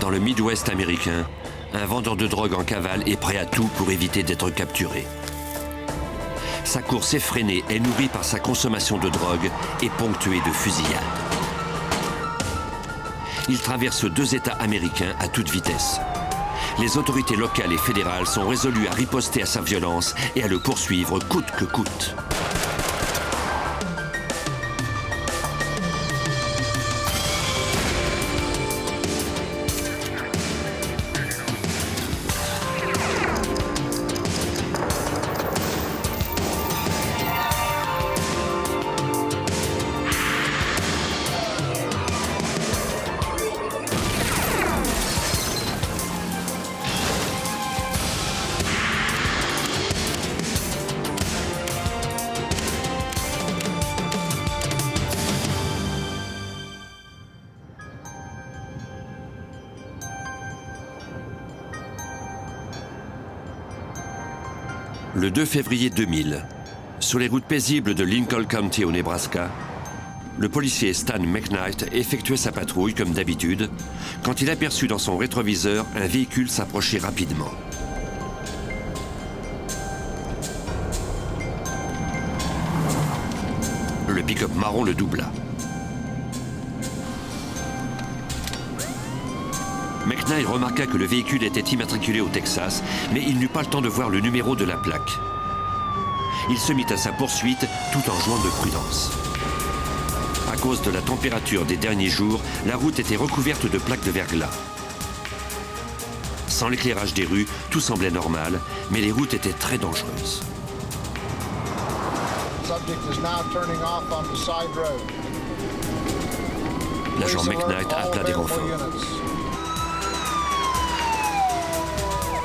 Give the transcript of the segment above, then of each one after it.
Dans le Midwest américain, un vendeur de drogue en cavale est prêt à tout pour éviter d'être capturé. Sa course effrénée est nourrie par sa consommation de drogue et ponctuée de fusillades. Il traverse 2 États américains à toute vitesse. Les autorités locales et fédérales sont résolues à riposter à sa violence et à le poursuivre coûte que coûte. Le 2 février 2000, sur les routes paisibles de Lincoln County au Nebraska, le policier Stan McKnight effectuait sa patrouille comme d'habitude quand il aperçut dans son rétroviseur un véhicule s'approcher rapidement. Le pick-up marron le doubla. McKnight remarqua que le véhicule était immatriculé au Texas, mais il n'eut pas le temps de voir le numéro de la plaque. Il se mit à sa poursuite tout en jouant de prudence. À cause de la température des derniers jours, la route était recouverte de plaques de verglas. Sans l'éclairage des rues, tout semblait normal, mais les routes étaient très dangereuses. L'agent McKnight appela des renforts.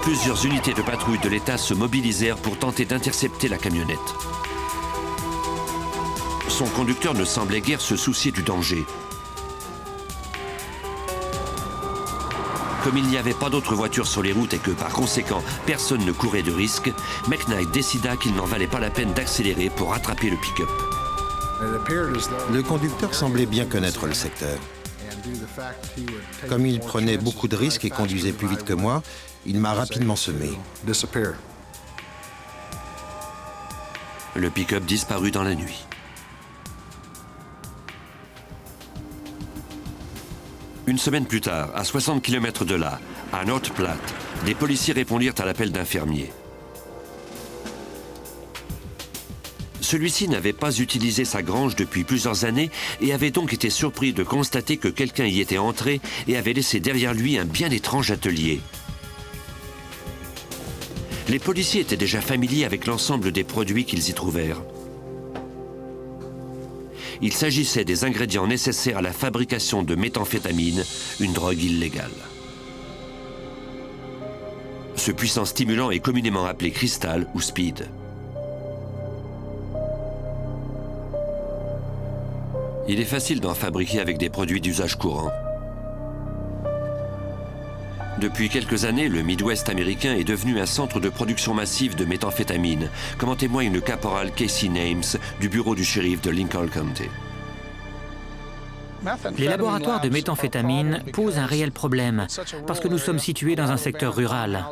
Plusieurs unités de patrouille de l'État se mobilisèrent pour tenter d'intercepter la camionnette. Son conducteur ne semblait guère se soucier du danger. Comme il n'y avait pas d'autres voitures sur les routes et que par conséquent personne ne courait de risque, McKnight décida qu'il n'en valait pas la peine d'accélérer pour rattraper le pick-up. Le conducteur semblait bien connaître le secteur. Comme il prenait beaucoup de risques et conduisait plus vite que moi, il m'a rapidement semé. Le pick-up disparut dans la nuit. Une semaine plus tard, à 60 km de là, à North Platte, des policiers répondirent à l'appel d'un fermier. Celui-ci n'avait pas utilisé sa grange depuis plusieurs années et avait donc été surpris de constater que quelqu'un y était entré et avait laissé derrière lui un bien étrange atelier. Les policiers étaient déjà familiers avec l'ensemble des produits qu'ils y trouvèrent. Il s'agissait des ingrédients nécessaires à la fabrication de méthamphétamine, une drogue illégale. Ce puissant stimulant est communément appelé cristal ou speed. Il est facile d'en fabriquer avec des produits d'usage courant. Depuis quelques années, le Midwest américain est devenu un centre de production massive de méthamphétamine, comme en témoigne le caporal Casey Names du bureau du shérif de Lincoln County. Les laboratoires de méthamphétamine posent un réel problème parce que nous sommes situés dans un secteur rural.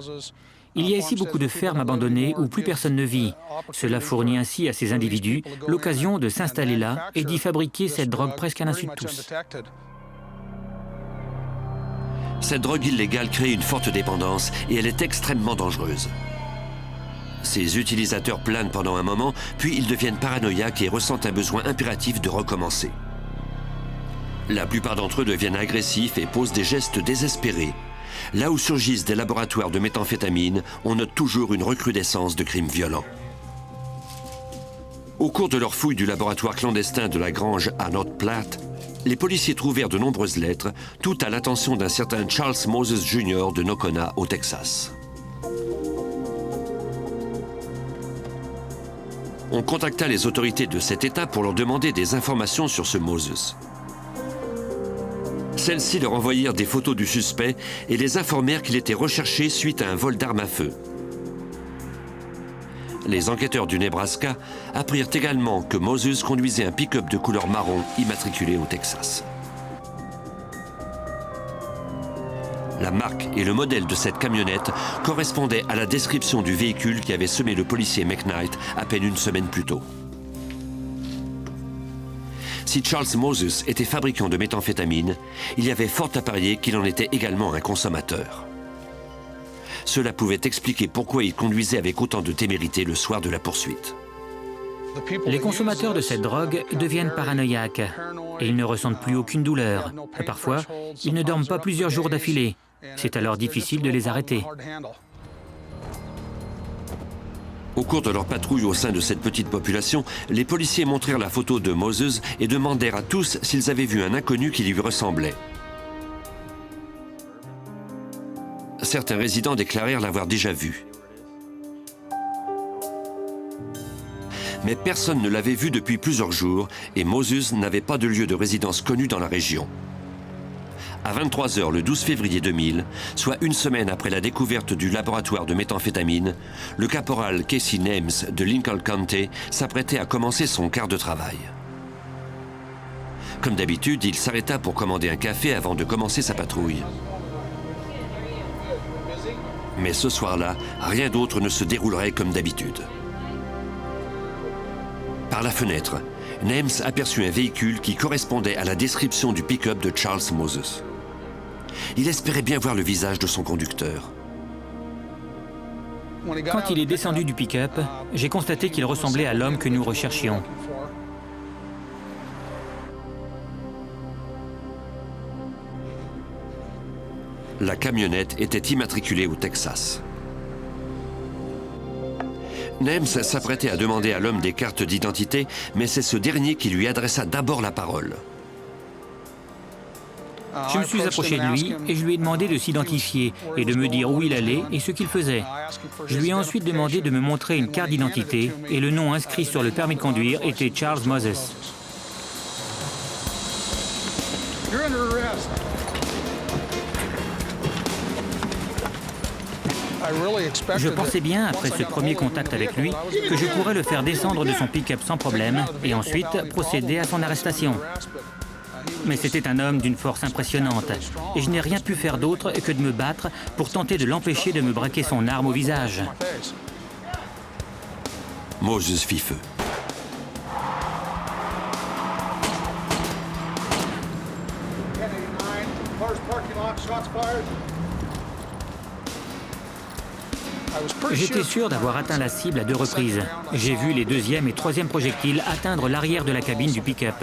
Il y a ici beaucoup de fermes abandonnées où plus personne ne vit. Cela fournit ainsi à ces individus l'occasion de s'installer là et d'y fabriquer cette drogue presque à l'insu de tous. Cette drogue illégale crée une forte dépendance et elle est extrêmement dangereuse. Ses utilisateurs planent pendant un moment, puis ils deviennent paranoïaques et ressentent un besoin impératif de recommencer. La plupart d'entre eux deviennent agressifs et posent des gestes désespérés. Là où surgissent des laboratoires de méthamphétamine, on note toujours une recrudescence de crimes violents. Au cours de leur fouille du laboratoire clandestin de la grange à North Platte, les policiers trouvèrent de nombreuses lettres, toutes à l'attention d'un certain Charles Moses Jr. de Nocona, au Texas. On contacta les autorités de cet État pour leur demander des informations sur ce Moses. Celles-ci leur envoyèrent des photos du suspect et les informèrent qu'il était recherché suite à un vol d'armes à feu. Les enquêteurs du Nebraska apprirent également que Moses conduisait un pick-up de couleur marron immatriculé au Texas. La marque et le modèle de cette camionnette correspondaient à la description du véhicule qui avait semé le policier McKnight à peine une semaine plus tôt. Si Charles Moses était fabricant de méthamphétamine, il y avait fort à parier qu'il en était également un consommateur. Cela pouvait expliquer pourquoi il conduisait avec autant de témérité le soir de la poursuite. Les consommateurs de cette drogue deviennent paranoïaques et ils ne ressentent plus aucune douleur. Parfois, ils ne dorment pas plusieurs jours d'affilée. C'est alors difficile de les arrêter. Au cours de leur patrouille au sein de cette petite population, les policiers montrèrent la photo de Moses et demandèrent à tous s'ils avaient vu un inconnu qui lui ressemblait. Certains résidents déclarèrent l'avoir déjà vu. Mais personne ne l'avait vu depuis plusieurs jours et Moses n'avait pas de lieu de résidence connu dans la région. À 23 h le 12 février 2000, soit une semaine après la découverte du laboratoire de méthamphétamine, le caporal Casey Names de Lincoln County s'apprêtait à commencer son quart de travail. Comme d'habitude, il s'arrêta pour commander un café avant de commencer sa patrouille. Mais ce soir-là, rien d'autre ne se déroulerait comme d'habitude. Par la fenêtre, Names aperçut un véhicule qui correspondait à la description du pick-up de Charles Moses. Il espérait bien voir le visage de son conducteur. Quand il est descendu du pick-up, j'ai constaté qu'il ressemblait à l'homme que nous recherchions. La camionnette était immatriculée au Texas. Names s'apprêtait à demander à l'homme des cartes d'identité, mais c'est ce dernier qui lui adressa d'abord la parole. Je me suis approché de lui et je lui ai demandé de s'identifier et de me dire où il allait et ce qu'il faisait. Je lui ai ensuite demandé de me montrer une carte d'identité et le nom inscrit sur le permis de conduire était Charles Moses. Je pensais bien, après ce premier contact avec lui, que je pourrais le faire descendre de son pick-up sans problème et ensuite procéder à son arrestation. Mais c'était un homme d'une force impressionnante et je n'ai rien pu faire d'autre que de me battre pour tenter de l'empêcher de me braquer son arme au visage. Moses fit feu. J'étais sûr d'avoir atteint la cible à 2 reprises. J'ai vu les 2e et 3e projectiles atteindre l'arrière de la cabine du pick-up.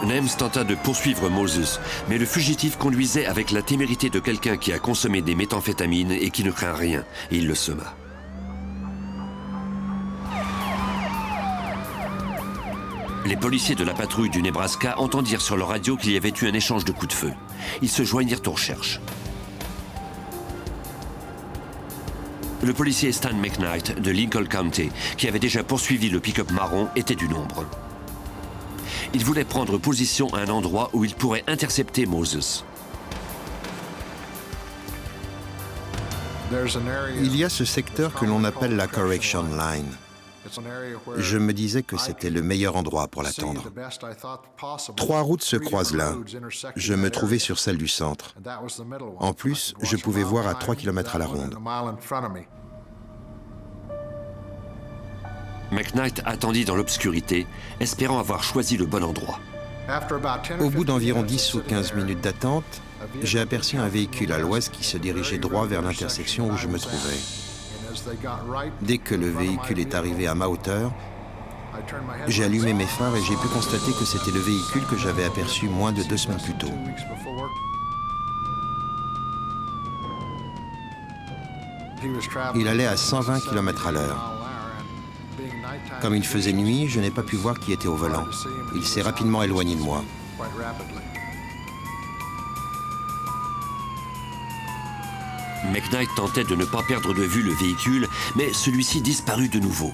Names tenta de poursuivre Moses, mais le fugitif conduisait avec la témérité de quelqu'un qui a consommé des méthamphétamines et qui ne craint rien, et il le sema. Les policiers de la patrouille du Nebraska entendirent sur leur radio qu'il y avait eu un échange de coups de feu. Ils se joignirent aux recherches. Le policier Stan McKnight de Lincoln County, qui avait déjà poursuivi le pick-up marron, était du nombre. Il voulait prendre position à un endroit où il pourrait intercepter Moses. Il y a ce secteur que l'on appelle la Correction Line. Je me disais que c'était le meilleur endroit pour l'attendre. 3 routes se croisent là. Je me trouvais sur celle du centre. En plus, je pouvais voir à 3 km à la ronde. McKnight attendit dans l'obscurité, espérant avoir choisi le bon endroit. Au bout d'environ 10 ou 15 minutes d'attente, j'ai aperçu un véhicule à l'ouest qui se dirigeait droit vers l'intersection où je me trouvais. Dès que le véhicule est arrivé à ma hauteur, j'ai allumé mes phares et j'ai pu constater que c'était le véhicule que j'avais aperçu moins de 2 semaines plus tôt. Il allait à 120 km à l'heure. Comme il faisait nuit, je n'ai pas pu voir qui était au volant. Il s'est rapidement éloigné de moi. McKnight tentait de ne pas perdre de vue le véhicule, mais celui-ci disparut de nouveau.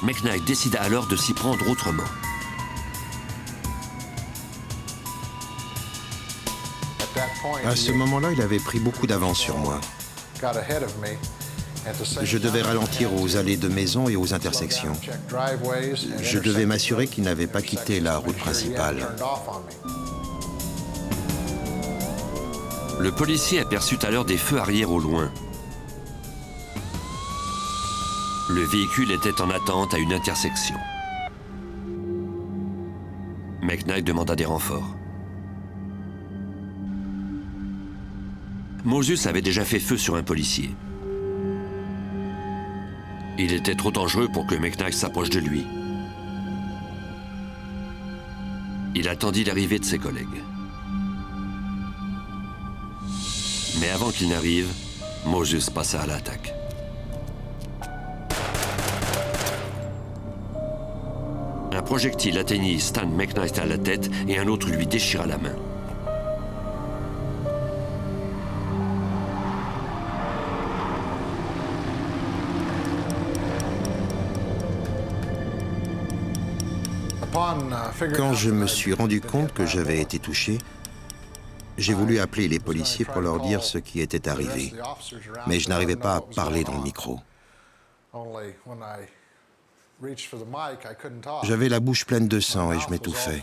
McKnight décida alors de s'y prendre autrement. À ce moment-là, il avait pris beaucoup d'avance sur moi. Je devais ralentir aux allées de maisons et aux intersections. Je devais m'assurer qu'il n'avait pas quitté la route principale. Le policier aperçut alors des feux arrière au loin. Le véhicule était en attente à une intersection. McKnight demanda des renforts. Moses avait déjà fait feu sur un policier. Il était trop dangereux pour que McKnight s'approche de lui. Il attendit l'arrivée de ses collègues. Mais avant qu'il n'arrive, Moses passa à l'attaque. Un projectile atteignit Stan McKnight à la tête et un autre lui déchira la main. Quand je me suis rendu compte que j'avais été touché, j'ai voulu appeler les policiers pour leur dire ce qui était arrivé. Mais je n'arrivais pas à parler dans le micro. J'avais la bouche pleine de sang et je m'étouffais.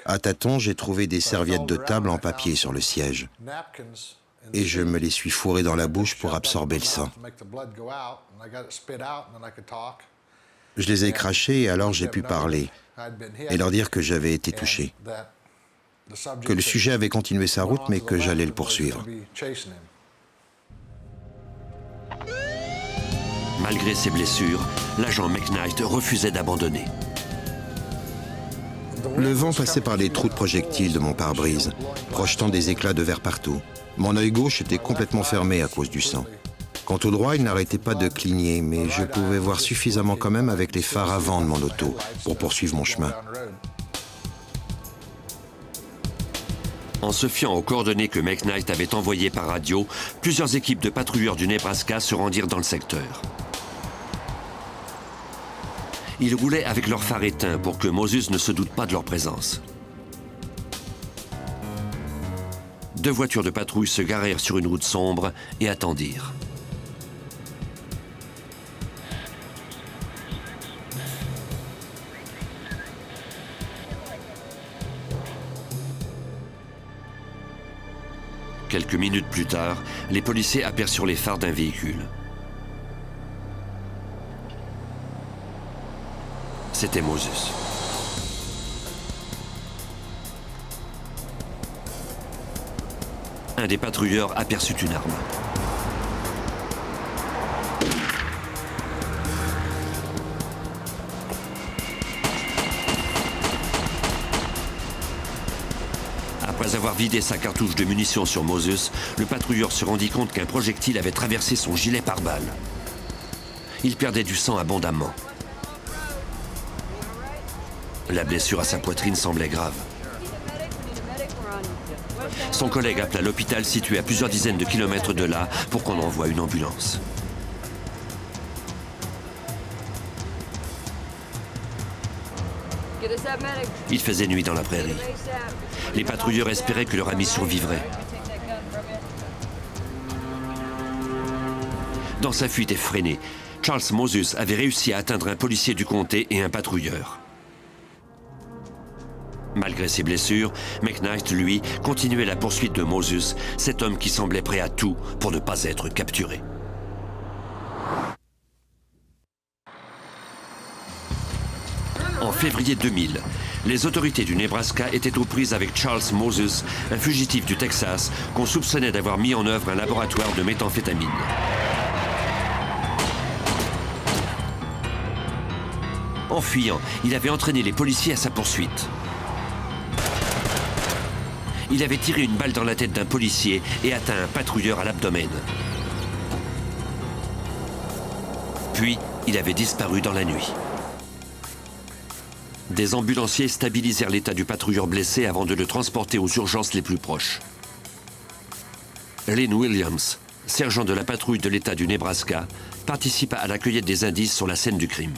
À tâtons, j'ai trouvé des serviettes de table en papier sur le siège. Et je me les suis fourrées dans la bouche pour absorber le sang. Je les ai crachées et alors j'ai pu parler et leur dire que j'avais été touché, que le sujet avait continué sa route mais que j'allais le poursuivre. Malgré ses blessures, l'agent McKnight refusait d'abandonner. Le vent passait par les trous de projectiles de mon pare-brise, projetant des éclats de verre partout. Mon œil gauche était complètement fermé à cause du sang. Quant au droit, il n'arrêtait pas de cligner, mais je pouvais voir suffisamment quand même avec les phares avant de mon auto pour poursuivre mon chemin. En se fiant aux coordonnées que McKnight avait envoyées par radio, plusieurs équipes de patrouilleurs du Nebraska se rendirent dans le secteur. Ils roulaient avec leurs phares éteints pour que Moses ne se doute pas de leur présence. 2 voitures de patrouille se garèrent sur une route sombre et attendirent. Quelques minutes plus tard, les policiers aperçurent les phares d'un véhicule. C'était Moses. Un des patrouilleurs aperçut une arme. Après avoir vidé sa cartouche de munitions sur Moses, le patrouilleur se rendit compte qu'un projectile avait traversé son gilet pare-balles. Il perdait du sang abondamment. La blessure à sa poitrine semblait grave. Son collègue appela l'hôpital situé à plusieurs dizaines de kilomètres de là pour qu'on envoie une ambulance. Il faisait nuit dans la prairie. Les patrouilleurs espéraient que leur ami survivrait. Dans sa fuite effrénée, Charles Moses avait réussi à atteindre un policier du comté et un patrouilleur. Malgré ses blessures, McKnight, lui, continuait la poursuite de Moses, cet homme qui semblait prêt à tout pour ne pas être capturé. En février 2000, les autorités du Nebraska étaient aux prises avec Charles Moses, un fugitif du Texas qu'on soupçonnait d'avoir mis en œuvre un laboratoire de méthamphétamine. En fuyant, il avait entraîné les policiers à sa poursuite. Il avait tiré une balle dans la tête d'un policier et atteint un patrouilleur à l'abdomen. Puis, il avait disparu dans la nuit. Des ambulanciers stabilisèrent l'état du patrouilleur blessé avant de le transporter aux urgences les plus proches. Lynn Williams, sergent de la patrouille de l'État du Nebraska, participa à la cueillette des indices sur la scène du crime.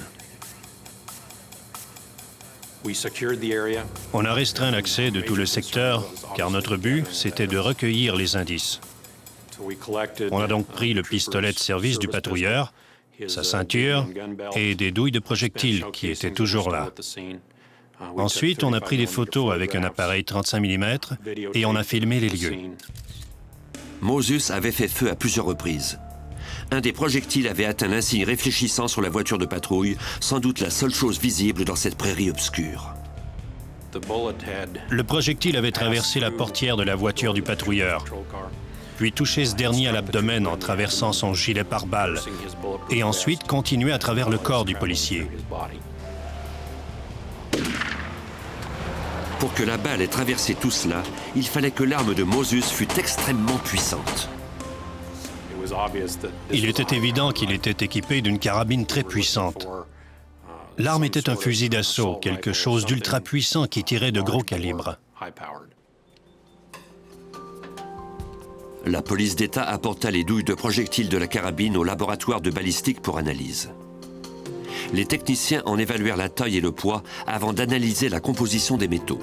On a restreint l'accès de tout le secteur, car notre but, c'était de recueillir les indices. On a donc pris le pistolet de service du patrouilleur, sa ceinture et des douilles de projectiles qui étaient toujours là. Ensuite, on a pris des photos avec un appareil 35 mm et on a filmé les lieux. Moses avait fait feu à plusieurs reprises. Un des projectiles avait atteint l'insigne réfléchissant sur la voiture de patrouille, sans doute la seule chose visible dans cette prairie obscure. Le projectile avait traversé la portière de la voiture du patrouilleur, puis touché ce dernier à l'abdomen en traversant son gilet pare-balles, et ensuite continué à travers le corps du policier. Pour que la balle ait traversé tout cela, il fallait que l'arme de Moses fût extrêmement puissante. Il était évident qu'il était équipé d'une carabine très puissante. L'arme était un fusil d'assaut, quelque chose d'ultra puissant qui tirait de gros calibres. La police d'État apporta les douilles de projectiles de la carabine au laboratoire de balistique pour analyse. Les techniciens en évaluèrent la taille et le poids avant d'analyser la composition des métaux.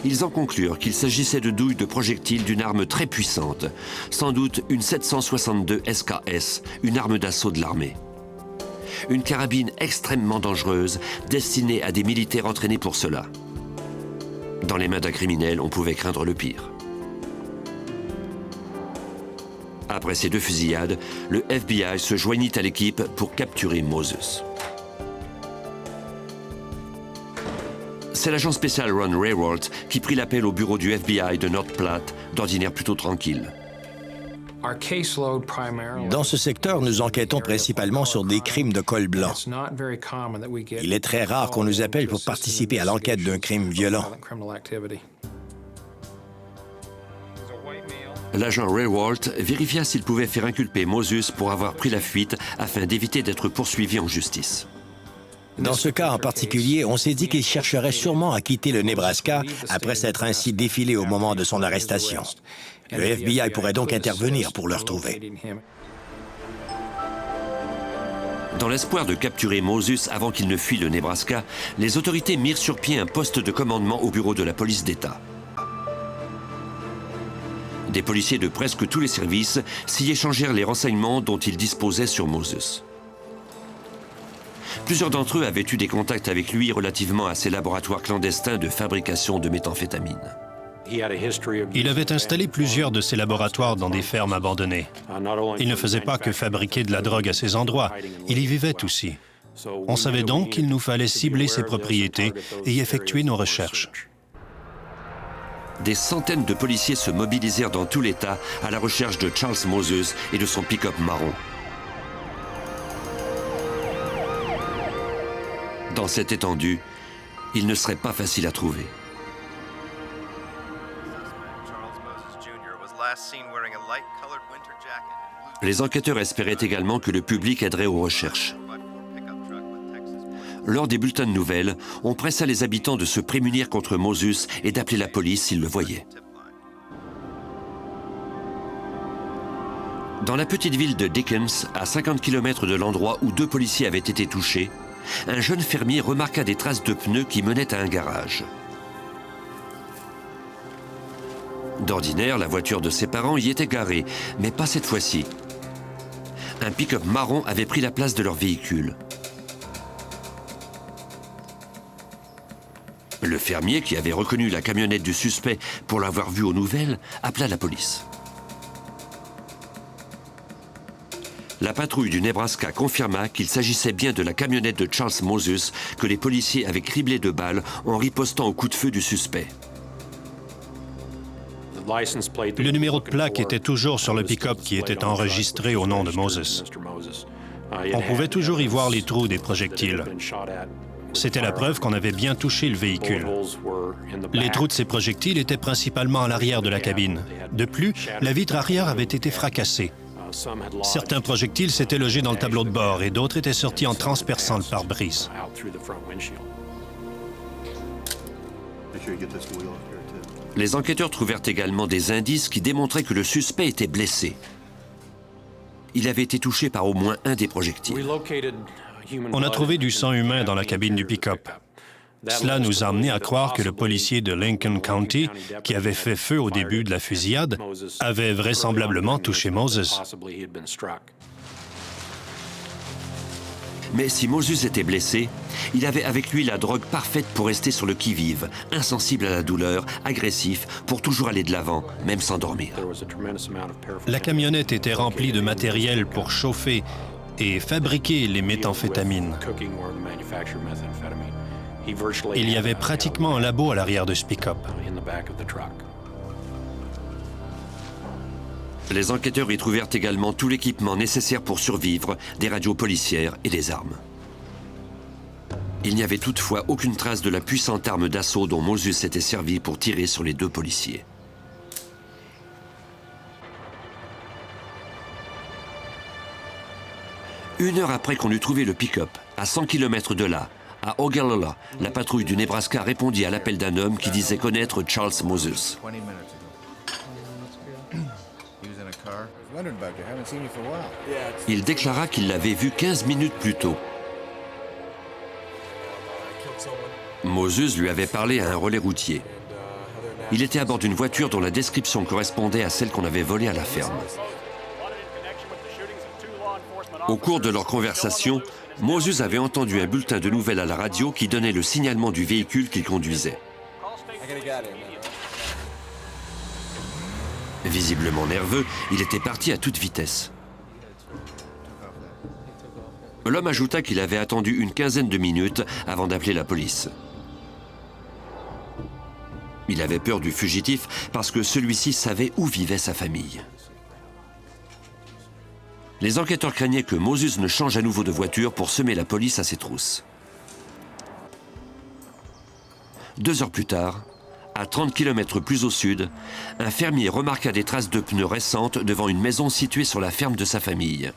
Ils en conclurent qu'il s'agissait de douilles de projectiles d'une arme très puissante, sans doute une 762 SKS, une arme d'assaut de l'armée. Une carabine extrêmement dangereuse, destinée à des militaires entraînés pour cela. Dans les mains d'un criminel, on pouvait craindre le pire. Après ces deux fusillades, le FBI se joignit à l'équipe pour capturer Moses. C'est l'agent spécial Ron Raywalt qui prit l'appel au bureau du FBI de North Platte, d'ordinaire plutôt tranquille. Dans ce secteur, nous enquêtons principalement sur des crimes de col blanc. Il est très rare qu'on nous appelle pour participer à l'enquête d'un crime violent. L'agent Raywalt vérifia s'il pouvait faire inculper Moses pour avoir pris la fuite afin d'éviter d'être poursuivi en justice. Dans ce cas en particulier, on s'est dit qu'il chercherait sûrement à quitter le Nebraska après s'être ainsi défilé au moment de son arrestation. Le FBI pourrait donc intervenir pour le retrouver. Dans l'espoir de capturer Moses avant qu'il ne fuit le Nebraska, les autorités mirent sur pied un poste de commandement au bureau de la police d'État. Des policiers de presque tous les services s'y échangèrent les renseignements dont ils disposaient sur Moses. Plusieurs d'entre eux avaient eu des contacts avec lui relativement à ses laboratoires clandestins de fabrication de méthamphétamine. Il avait installé plusieurs de ses laboratoires dans des fermes abandonnées. Il ne faisait pas que fabriquer de la drogue à ces endroits, il y vivait aussi. On savait donc qu'il nous fallait cibler ses propriétés et y effectuer nos recherches. Des centaines de policiers se mobilisèrent dans tout l'État à la recherche de Charles Moses et de son pick-up marron. Dans cette étendue, il ne serait pas facile à trouver. Les enquêteurs espéraient également que le public aiderait aux recherches. Lors des bulletins de nouvelles, on pressa les habitants de se prémunir contre Moses et d'appeler la police s'ils le voyaient. Dans la petite ville de Dickens, à 50 km de l'endroit où deux policiers avaient été touchés, un jeune fermier remarqua des traces de pneus qui menaient à un garage. D'ordinaire, la voiture de ses parents y était garée, mais pas cette fois-ci. Un pick-up marron avait pris la place de leur véhicule. Le fermier, qui avait reconnu la camionnette du suspect pour l'avoir vue aux nouvelles, appela la police. La patrouille du Nebraska confirma qu'il s'agissait bien de la camionnette de Charles Moses que les policiers avaient criblée de balles en ripostant au coup de feu du suspect. Le numéro de plaque était toujours sur le pick-up qui était enregistré au nom de Moses. On pouvait toujours y voir les trous des projectiles. C'était la preuve qu'on avait bien touché le véhicule. Les trous de ces projectiles étaient principalement à l'arrière de la cabine. De plus, la vitre arrière avait été fracassée. Certains projectiles s'étaient logés dans le tableau de bord et d'autres étaient sortis en transperçant le pare-brise. Les enquêteurs trouvèrent également des indices qui démontraient que le suspect était blessé. Il avait été touché par au moins un des projectiles. On a trouvé du sang humain dans la cabine du pick-up. Cela nous a amené à croire que le policier de Lincoln County, qui avait fait feu au début de la fusillade, avait vraisemblablement touché Moses. Mais si Moses était blessé, il avait avec lui la drogue parfaite pour rester sur le qui-vive, insensible à la douleur, agressif, pour toujours aller de l'avant, même sans dormir. La camionnette était remplie de matériel pour chauffer et fabriquer les méthamphétamines. Il y avait pratiquement un labo à l'arrière de ce pick-up. Les enquêteurs y trouvèrent également tout l'équipement nécessaire pour survivre, des radios policières et des armes. Il n'y avait toutefois aucune trace de la puissante arme d'assaut dont Moses s'était servi pour tirer sur les deux policiers. Une heure après qu'on eut trouvé le pick-up, à 100 km de là, à Ogallala, la patrouille du Nebraska répondit à l'appel d'un homme qui disait connaître Charles Moses. Il déclara qu'il l'avait vu 15 minutes plus tôt. Moses lui avait parlé à un relais routier. Il était à bord d'une voiture dont la description correspondait à celle qu'on avait volée à la ferme. Au cours de leur conversation, Moses avait entendu un bulletin de nouvelles à la radio qui donnait le signalement du véhicule qu'il conduisait. Visiblement nerveux, il était parti à toute vitesse. L'homme ajouta qu'il avait attendu une quinzaine de minutes avant d'appeler la police. Il avait peur du fugitif parce que celui-ci savait où vivait sa famille. Les enquêteurs craignaient que Moses ne change à nouveau de voiture pour semer la police à ses trousses. 2 heures plus tard, à 30 km plus au sud, un fermier remarqua des traces de pneus récentes devant une maison située sur la ferme de sa famille.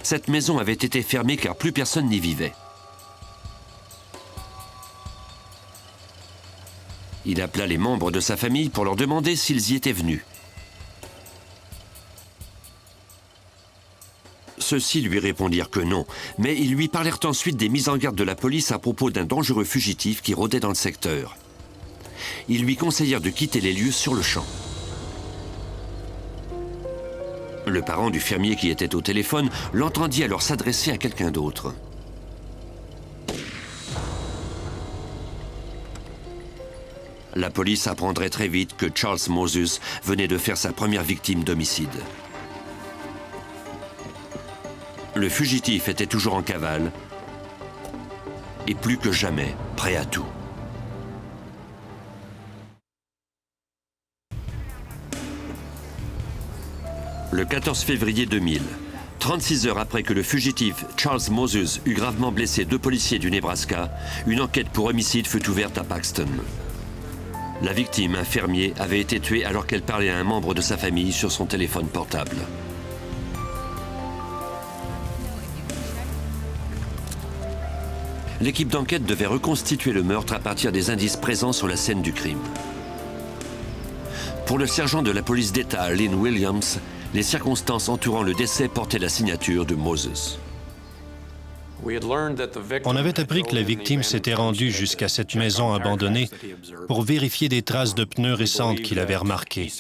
Cette maison avait été fermée car plus personne n'y vivait. Il appela les membres de sa famille pour leur demander s'ils y étaient venus. Ceux-ci lui répondirent que non, mais ils lui parlèrent ensuite des mises en garde de la police à propos d'un dangereux fugitif qui rôdait dans le secteur. Ils lui conseillèrent de quitter les lieux sur le champ. Le parent du fermier qui était au téléphone l'entendit alors s'adresser à quelqu'un d'autre. La police apprendrait très vite que Charles Moses venait de faire sa première victime d'homicide. Le fugitif était toujours en cavale et plus que jamais prêt à tout. Le 14 février 2000, 36 heures après que le fugitif Charles Moses eut gravement blessé 2 policiers du Nebraska, une enquête pour homicide fut ouverte à Paxton. La victime, un fermier, avait été tuée alors qu'elle parlait à un membre de sa famille sur son téléphone portable. L'équipe d'enquête devait reconstituer le meurtre à partir des indices présents sur la scène du crime. Pour le sergent de la police d'État, Lynn Williams, les circonstances entourant le décès portaient la signature de Moses. On avait appris que la victime s'était rendue jusqu'à cette maison abandonnée pour vérifier des traces de pneus récentes qu'il avait remarquées.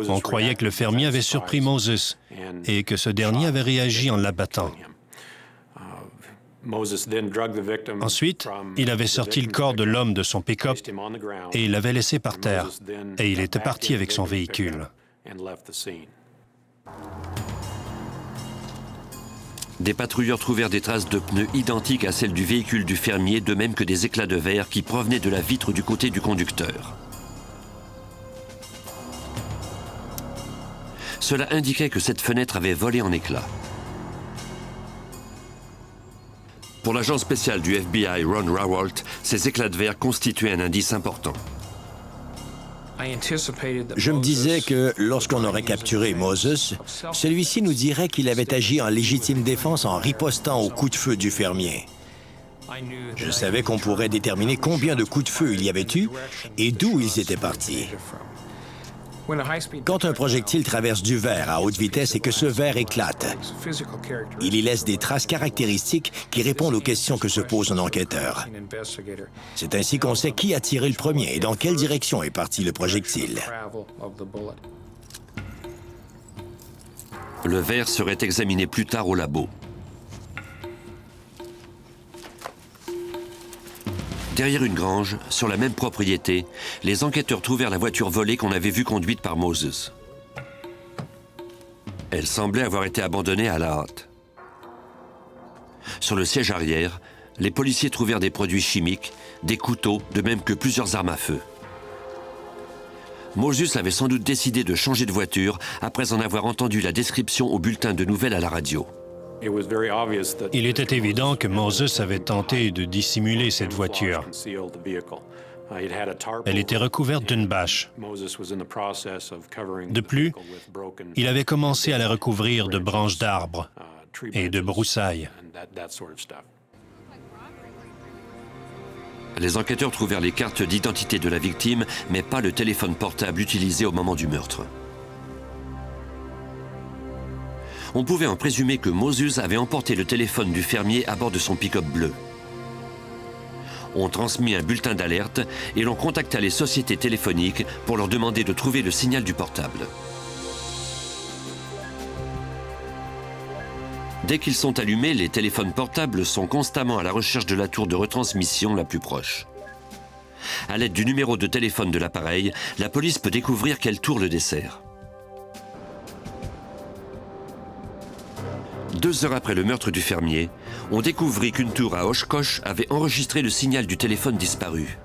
On croyait que le fermier avait surpris Moses et que ce dernier avait réagi en l'abattant. Ensuite, il avait sorti le corps de l'homme de son pick-up et l'avait laissé par terre, et il était parti avec son véhicule. Des patrouilleurs trouvèrent des traces de pneus identiques à celles du véhicule du fermier, de même que des éclats de verre qui provenaient de la vitre du côté du conducteur. Cela indiquait que cette fenêtre avait volé en éclats. Pour l'agent spécial du FBI, Ron Rawalt, ces éclats de verre constituaient un indice important. Je me disais que lorsqu'on aurait capturé Moses, celui-ci nous dirait qu'il avait agi en légitime défense en ripostant aux coups de feu du fermier. Je savais qu'on pourrait déterminer combien de coups de feu il y avait eu et d'où ils étaient partis. Quand un projectile traverse du verre à haute vitesse et que ce verre éclate, il y laisse des traces caractéristiques qui répondent aux questions que se pose un enquêteur. C'est ainsi qu'on sait qui a tiré le premier et dans quelle direction est parti le projectile. Le verre serait examiné plus tard au labo. Derrière une grange, sur la même propriété, les enquêteurs trouvèrent la voiture volée qu'on avait vue conduite par Moses. Elle semblait avoir été abandonnée à la hâte. Sur le siège arrière, les policiers trouvèrent des produits chimiques, des couteaux, de même que plusieurs armes à feu. Moses avait sans doute décidé de changer de voiture après en avoir entendu la description au bulletin de nouvelles à la radio. Il était évident que Moses avait tenté de dissimuler cette voiture. Elle était recouverte d'une bâche. De plus, il avait commencé à la recouvrir de branches d'arbres et de broussailles. Les enquêteurs trouvèrent les cartes d'identité de la victime, mais pas le téléphone portable utilisé au moment du meurtre. On pouvait en présumer que Moses avait emporté le téléphone du fermier à bord de son pick-up bleu. On transmit un bulletin d'alerte et l'on contacta les sociétés téléphoniques pour leur demander de trouver le signal du portable. Dès qu'ils sont allumés, les téléphones portables sont constamment à la recherche de la tour de retransmission la plus proche. À l'aide du numéro de téléphone de l'appareil, la police peut découvrir quelle tour le dessert. 2 heures après le meurtre du fermier, on découvrit qu'une tour à Oshkosh avait enregistré le signal du téléphone disparu.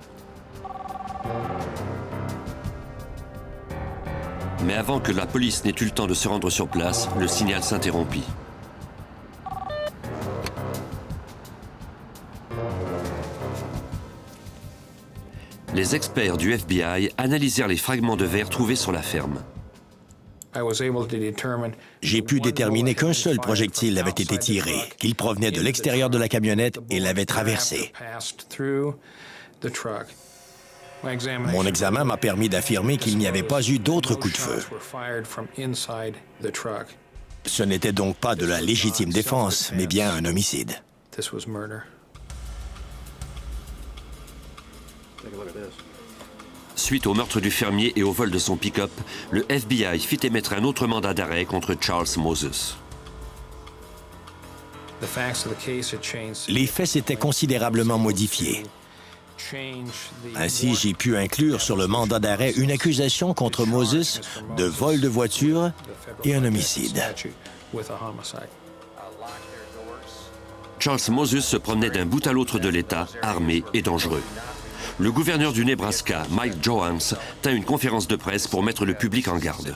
Mais avant que la police n'ait eu le temps de se rendre sur place, le signal s'interrompit. Les experts du FBI analysèrent les fragments de verre trouvés sur la ferme. J'ai pu déterminer qu'un seul projectile avait été tiré, qu'il provenait de l'extérieur de la camionnette et l'avait traversé. Mon examen m'a permis d'affirmer qu'il n'y avait pas eu d'autres coups de feu. Ce n'était donc pas de la légitime défense, mais bien un homicide. Suite au meurtre du fermier et au vol de son pick-up, le FBI fit émettre un autre mandat d'arrêt contre Charles Moses. Les faits s'étaient considérablement modifiés. Ainsi, j'ai pu inclure sur le mandat d'arrêt une accusation contre Moses de vol de voiture et un homicide. Charles Moses se promenait d'un bout à l'autre de l'État, armé et dangereux. Le gouverneur du Nebraska, Mike Johanns, tint une conférence de presse pour mettre le public en garde.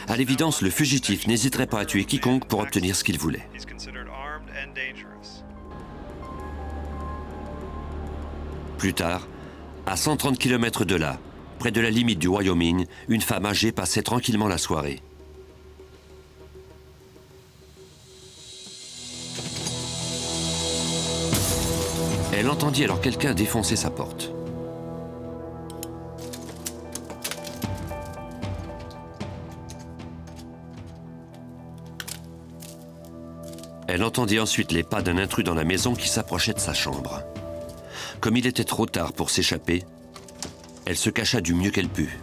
À l'évidence, le fugitif n'hésiterait pas à tuer quiconque pour obtenir ce qu'il voulait. Plus tard, à 130 km de là, près de la limite du Wyoming, une femme âgée passait tranquillement la soirée. Elle entendit alors quelqu'un défoncer sa porte. Elle entendit ensuite les pas d'un intrus dans la maison qui s'approchait de sa chambre. Comme il était trop tard pour s'échapper, elle se cacha du mieux qu'elle put.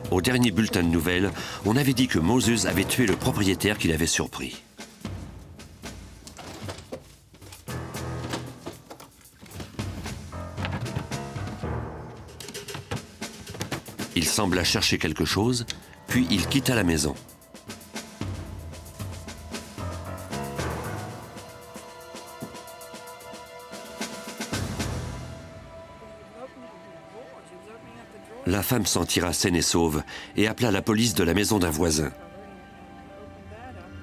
Au dernier bulletin de nouvelles, on avait dit que Moses avait tué le propriétaire qu'il avait surpris. Il sembla chercher quelque chose, puis il quitta la maison. La femme s'en tira saine et sauve et appela la police de la maison d'un voisin.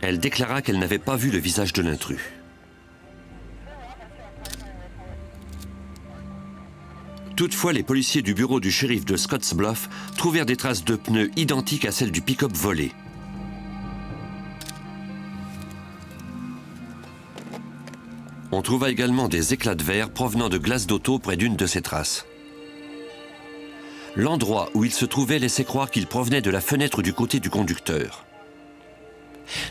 Elle déclara qu'elle n'avait pas vu le visage de l'intrus. Toutefois, les policiers du bureau du shérif de Scottsbluff trouvèrent des traces de pneus identiques à celles du pick-up volé. On trouva également des éclats de verre provenant de glace d'auto près d'une de ces traces. L'endroit où il se trouvait laissait croire qu'il provenait de la fenêtre du côté du conducteur.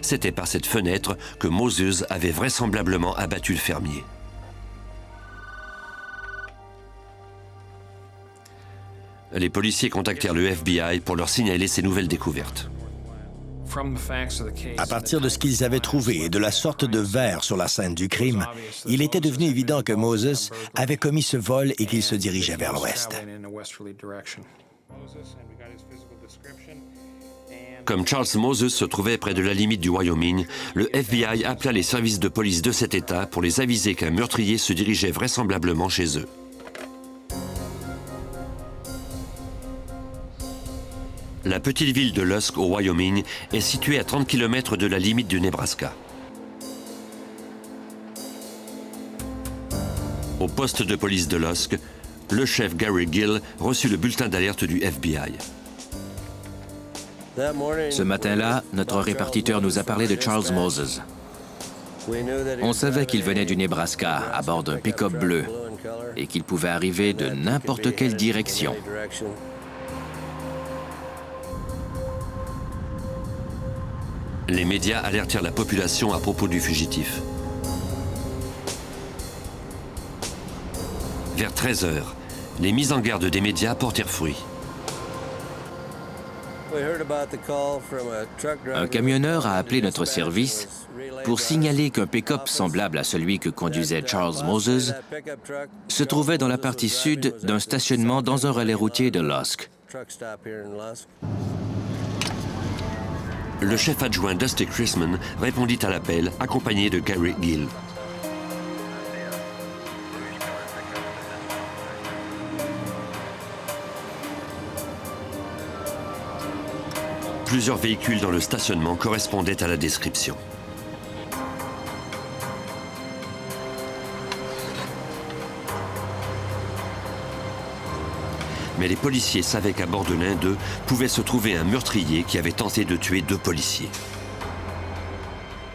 C'était par cette fenêtre que Moses avait vraisemblablement abattu le fermier. Les policiers contactèrent le FBI pour leur signaler ces nouvelles découvertes. À partir de ce qu'ils avaient trouvé et de la sorte de verre sur la scène du crime, il était devenu évident que Moses avait commis ce vol et qu'il se dirigeait vers l'ouest. Comme Charles Moses se trouvait près de la limite du Wyoming, le FBI appela les services de police de cet État pour les aviser qu'un meurtrier se dirigeait vraisemblablement chez eux. La petite ville de Lusk, au Wyoming, est située à 30 km de la limite du Nebraska. Au poste de police de Lusk, le chef Gary Gill reçut le bulletin d'alerte du FBI. Ce matin-là, notre répartiteur nous a parlé de Charles Moses. On savait qu'il venait du Nebraska à bord d'un pick-up bleu et qu'il pouvait arriver de n'importe quelle direction. Les médias alertèrent la population à propos du fugitif. Vers 13 h, les mises en garde des médias portèrent fruit. Un camionneur a appelé notre service pour signaler qu'un pick-up semblable à celui que conduisait Charles Moses se trouvait dans la partie sud d'un stationnement dans un relais routier de Lusk. Le chef adjoint Dusty Chrisman répondit à l'appel, accompagné de Gary Gill. Plusieurs véhicules dans le stationnement correspondaient à la description. Mais les policiers savaient qu'à bord de l'un d'eux pouvait se trouver un meurtrier qui avait tenté de tuer 2 policiers.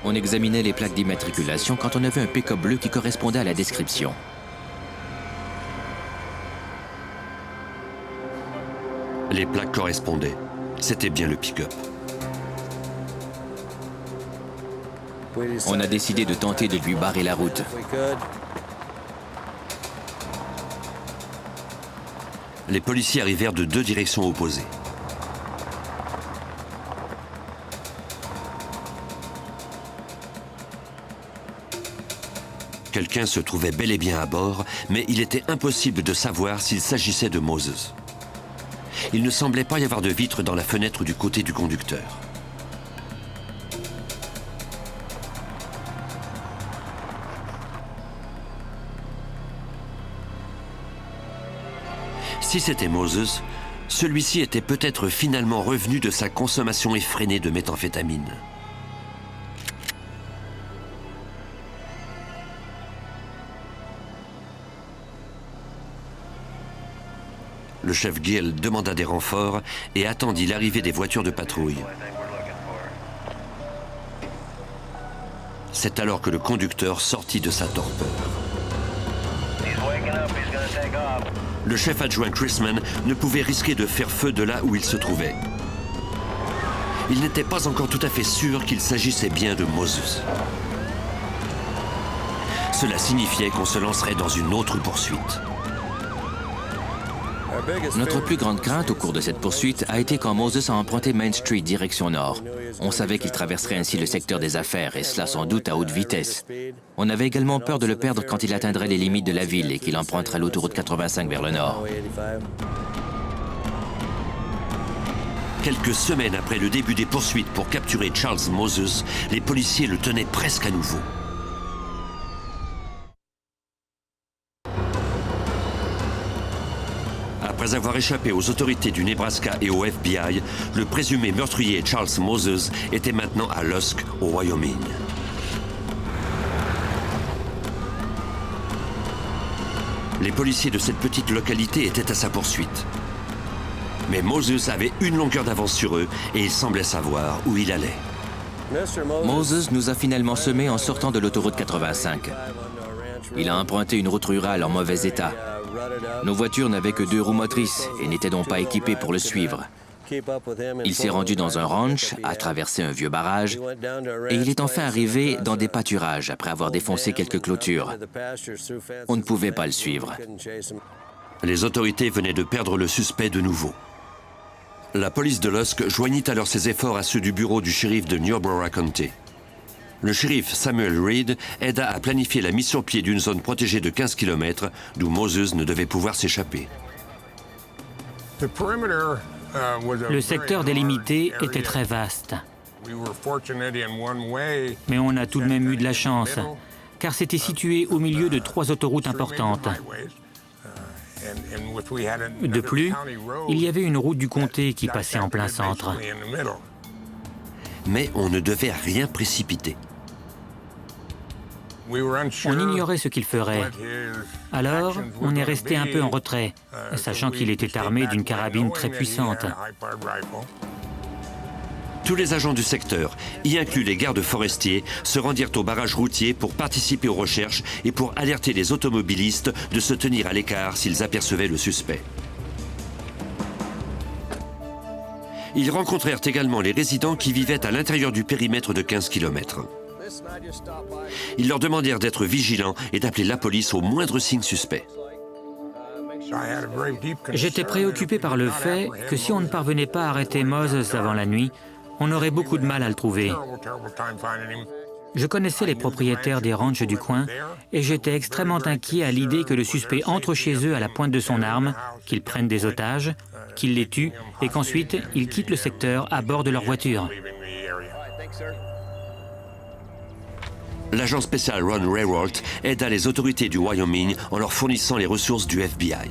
On examinait les plaques d'immatriculation quand on avait un pick-up bleu qui correspondait à la description. Les plaques correspondaient. C'était bien le pick-up. On a décidé de tenter de lui barrer la route. Les policiers arrivèrent de 2 directions opposées. Quelqu'un se trouvait bel et bien à bord, mais il était impossible de savoir s'il s'agissait de Moses. Il ne semblait pas y avoir de vitre dans la fenêtre du côté du conducteur. Si c'était Moses, celui-ci était peut-être finalement revenu de sa consommation effrénée de méthamphétamine. Le chef Gill demanda des renforts et attendit l'arrivée des voitures de patrouille. C'est alors que le conducteur sortit de sa torpeur. Le chef adjoint Chrisman ne pouvait risquer de faire feu de là où il se trouvait. Il n'était pas encore tout à fait sûr qu'il s'agissait bien de Moses. Cela signifiait qu'on se lancerait dans une autre poursuite. Notre plus grande crainte au cours de cette poursuite a été quand Moses a emprunté Main Street direction nord. On savait qu'il traverserait ainsi le secteur des affaires, et cela sans doute à haute vitesse. On avait également peur de le perdre quand il atteindrait les limites de la ville et qu'il emprunterait l'autoroute 85 vers le nord. Quelques semaines après le début des poursuites pour capturer Charles Moses, les policiers le tenaient presque à nouveau. Après avoir échappé aux autorités du Nebraska et au FBI, le présumé meurtrier Charles Moses était maintenant à Lusk, au Wyoming. Les policiers de cette petite localité étaient à sa poursuite. Mais Moses avait une longueur d'avance sur eux et il semblait savoir où il allait. Moses nous a finalement semés en sortant de l'autoroute 85. Il a emprunté une route rurale en mauvais état. Nos voitures n'avaient que 2 roues motrices et n'étaient donc pas équipées pour le suivre. Il s'est rendu dans un ranch, a traversé un vieux barrage et il est enfin arrivé dans des pâturages après avoir défoncé quelques clôtures. On ne pouvait pas le suivre. Les autorités venaient de perdre le suspect de nouveau. La police de Lusk joignit alors ses efforts à ceux du bureau du shérif de Niobrara County. Le shérif Samuel Reed aida à planifier la mise sur pied d'une zone protégée de 15 km d'où Moses ne devait pouvoir s'échapper. Le secteur délimité était très vaste. Mais on a tout de même eu de la chance, car c'était situé au milieu de 3 autoroutes importantes. De plus, il y avait une route du comté qui passait en plein centre. Mais on ne devait rien précipiter. On ignorait ce qu'il ferait. Alors, on est resté un peu en retrait, sachant qu'il était armé d'une carabine très puissante. Tous les agents du secteur, y inclus les gardes forestiers, se rendirent au barrage routier pour participer aux recherches et pour alerter les automobilistes de se tenir à l'écart s'ils apercevaient le suspect. Ils rencontrèrent également les résidents qui vivaient à l'intérieur du périmètre de 15 km. Ils leur demandèrent d'être vigilants et d'appeler la police au moindre signe suspect. J'étais préoccupé par le fait que si on ne parvenait pas à arrêter Moses avant la nuit, on aurait beaucoup de mal à le trouver. Je connaissais les propriétaires des ranchs du coin et j'étais extrêmement inquiet à l'idée que le suspect entre chez eux à la pointe de son arme, qu'il prenne des otages, qu'il les tue et qu'ensuite il quitte le secteur à bord de leur voiture. L'agent spécial Ron Rehwoldt aida les autorités du Wyoming en leur fournissant les ressources du FBI.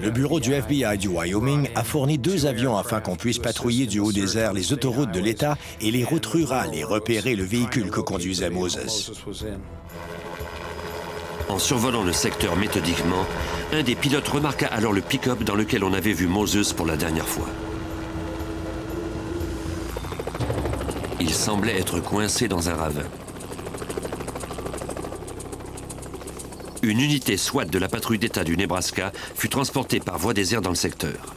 Le bureau du FBI du Wyoming a fourni 2 avions afin qu'on puisse patrouiller du haut des airs les autoroutes de l'État et les routes rurales et repérer le véhicule que conduisait Moses. En survolant le secteur méthodiquement, un des pilotes remarqua alors le pick-up dans lequel on avait vu Moses pour la dernière fois. Il semblait être coincé dans un ravin. Une unité SWAT de la patrouille d'État du Nebraska fut transportée par voie des airs dans le secteur.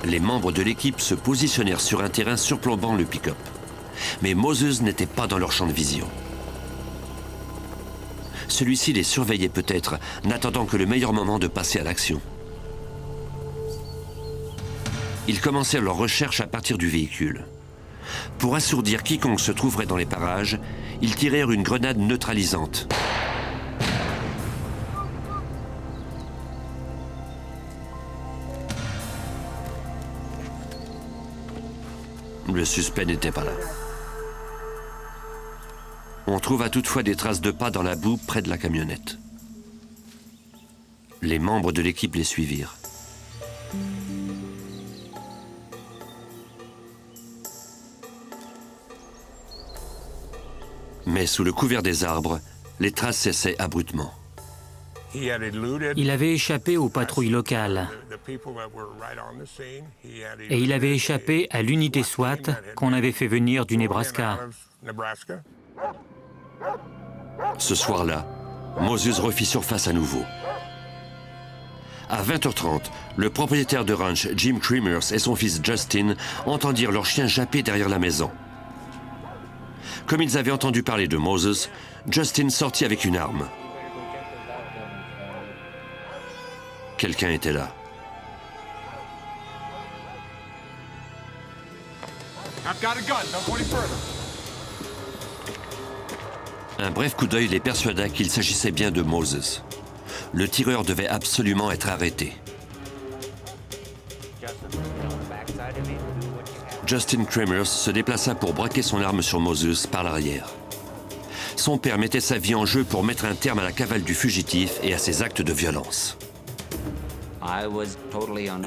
Les membres de l'équipe se positionnèrent sur un terrain surplombant le pick-up. Mais Moses n'était pas dans leur champ de vision. Celui-ci les surveillait peut-être, n'attendant que le meilleur moment de passer à l'action. Ils commencèrent leur recherche à partir du véhicule. Pour assourdir quiconque se trouverait dans les parages, ils tirèrent une grenade neutralisante. Le suspect n'était pas là. On trouva toutefois des traces de pas dans la boue près de la camionnette. Les membres de l'équipe les suivirent. Mais sous le couvert des arbres, les traces cessaient abruptement. Il avait échappé aux patrouilles locales. Et il avait échappé à l'unité SWAT qu'on avait fait venir du Nebraska. Ce soir-là, Moses refit surface à nouveau. À 20h30, le propriétaire de ranch, Jim Cremers, et son fils Justin entendirent leur chien japper derrière la maison. Comme ils avaient entendu parler de Moses, Justin sortit avec une arme. Quelqu'un était là. Un bref coup d'œil les persuada qu'il s'agissait bien de Moses. Le tireur devait absolument être arrêté. Justin Cremers se déplaça pour braquer son arme sur Moses par l'arrière. Son père mettait sa vie en jeu pour mettre un terme à la cavale du fugitif et à ses actes de violence.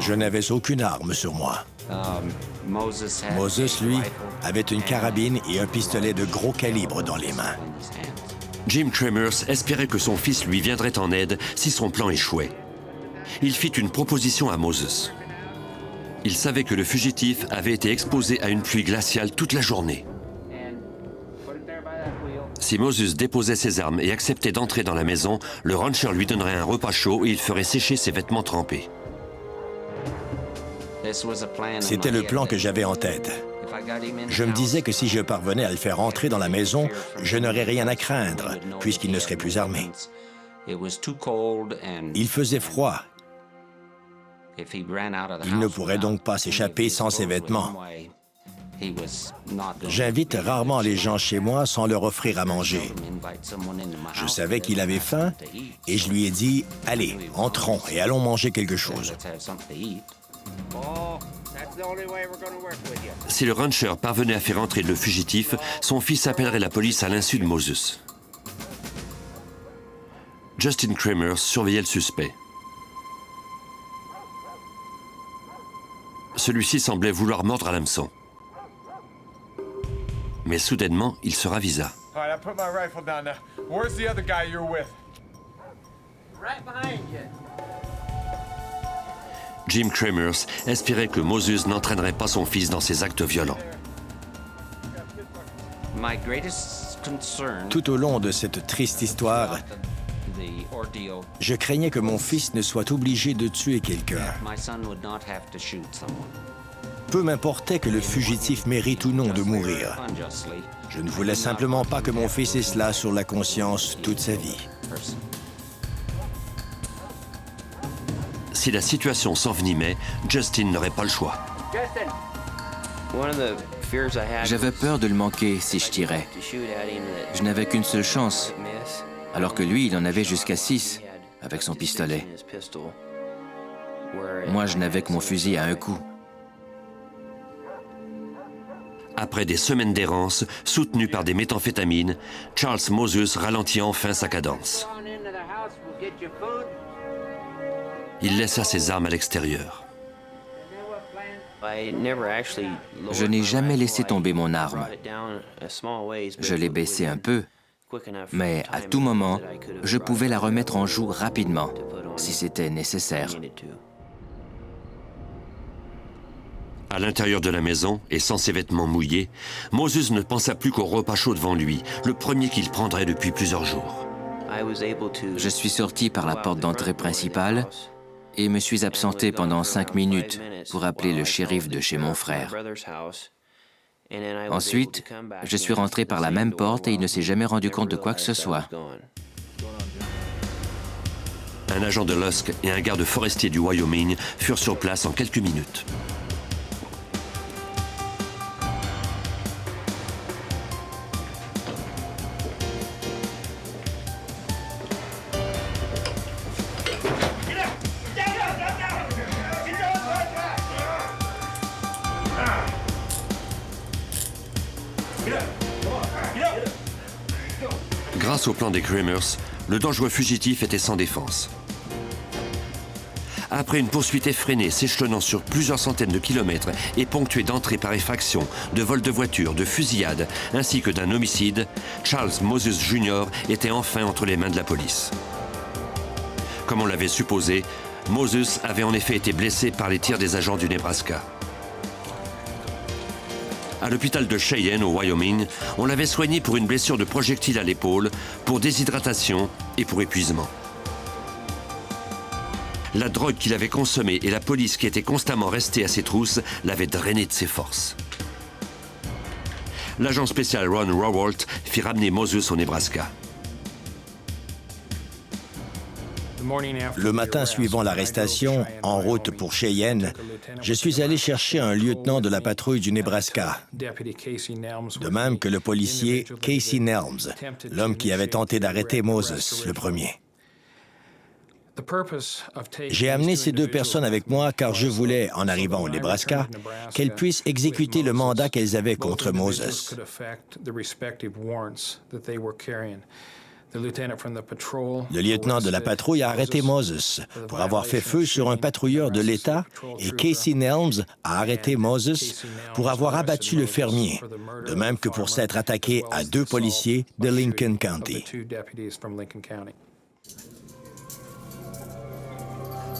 Je n'avais aucune arme sur moi. Moses, lui, avait une carabine et un pistolet de gros calibre dans les mains. Jim Cremers espérait que son fils lui viendrait en aide si son plan échouait. Il fit une proposition à Moses. Il savait que le fugitif avait été exposé à une pluie glaciale toute la journée. Si Moses déposait ses armes et acceptait d'entrer dans la maison, le rancher lui donnerait un repas chaud et il ferait sécher ses vêtements trempés. C'était le plan que j'avais en tête. Je me disais que si je parvenais à le faire entrer dans la maison, je n'aurais rien à craindre, puisqu'il ne serait plus armé. Il faisait froid. Il ne pourrait donc pas s'échapper sans ses vêtements. J'invite rarement les gens chez moi sans leur offrir à manger. Je savais qu'il avait faim et je lui ai dit « Allez, entrons et allons manger quelque chose. » Si le rancher parvenait à faire entrer le fugitif, son fils appellerait la police à l'insu de Moses. Justin Kramer surveillait le suspect. Celui-ci semblait vouloir mordre à l'hameçon. Mais soudainement, il se ravisa. Jim Kramers espérait que Moses n'entraînerait pas son fils dans ses actes violents. Tout au long de cette triste histoire, je craignais que mon fils ne soit obligé de tuer quelqu'un. Peu m'importait que le fugitif mérite ou non de mourir. Je ne voulais simplement pas que mon fils ait cela sur la conscience toute sa vie. Si la situation s'envenimait, Justin n'aurait pas le choix. J'avais peur de le manquer si je tirais. Je n'avais qu'une seule chance, alors que lui, il en avait jusqu'à 6 avec son pistolet. Moi, je n'avais que mon fusil à un coup. Après des semaines d'errance, soutenu par des méthamphétamines, Charles Moses ralentit enfin sa cadence. Il laissa ses armes à l'extérieur. Je n'ai jamais laissé tomber mon arme. Je l'ai baissée un peu, mais à tout moment, je pouvais la remettre en joue rapidement, si c'était nécessaire. À l'intérieur de la maison, et sans ses vêtements mouillés, Moses ne pensa plus qu'au repas chaud devant lui, le premier qu'il prendrait depuis plusieurs jours. Je suis sorti par la porte d'entrée principale et me suis absenté pendant 5 minutes pour appeler le shérif de chez mon frère. Ensuite, je suis rentré par la même porte et il ne s'est jamais rendu compte de quoi que ce soit. Un agent de Lusk et un garde forestier du Wyoming furent sur place en quelques minutes. Grâce au plan des Kramers, le dangereux fugitif était sans défense. Après une poursuite effrénée s'échelonnant sur plusieurs centaines de kilomètres et ponctuée d'entrées par effraction, de vols de voitures, de fusillades, ainsi que d'un homicide, Charles Moses Jr. était enfin entre les mains de la police. Comme on l'avait supposé, Moses avait en effet été blessé par les tirs des agents du Nebraska. À l'hôpital de Cheyenne, au Wyoming, on l'avait soigné pour une blessure de projectile à l'épaule, pour déshydratation et pour épuisement. La drogue qu'il avait consommée et la police qui était constamment restée à ses trousses l'avaient drainé de ses forces. L'agent spécial Ron Rawalt fit ramener Moses au Nebraska. Le matin suivant l'arrestation, en route pour Cheyenne, je suis allé chercher un lieutenant de la patrouille du Nebraska, de même que le policier Casey Nelms, l'homme qui avait tenté d'arrêter Moses le premier. J'ai amené ces deux personnes avec moi car je voulais, en arrivant au Nebraska, qu'elles puissent exécuter le mandat qu'elles avaient contre Moses. Le lieutenant de la patrouille a arrêté Moses pour avoir fait feu sur un patrouilleur de l'État et Casey Nelms a arrêté Moses pour avoir abattu le fermier, de même que pour s'être attaqué à 2 policiers de Lincoln County.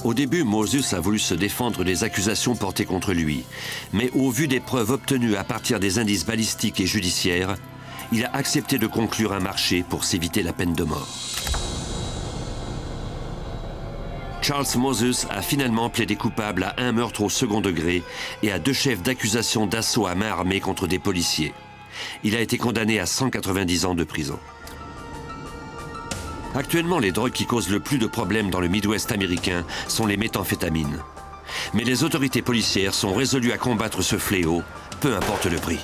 Au début, Moses a voulu se défendre des accusations portées contre lui, mais au vu des preuves obtenues à partir des indices balistiques et judiciaires, il a accepté de conclure un marché pour s'éviter la peine de mort. Charles Moses a finalement plaidé coupable à 1 meurtre au second degré et à 2 chefs d'accusation d'assaut à main armée contre des policiers. Il a été condamné à 190 ans de prison. Actuellement, les drogues qui causent le plus de problèmes dans le Midwest américain sont les méthamphétamines. Mais les autorités policières sont résolues à combattre ce fléau, peu importe le prix.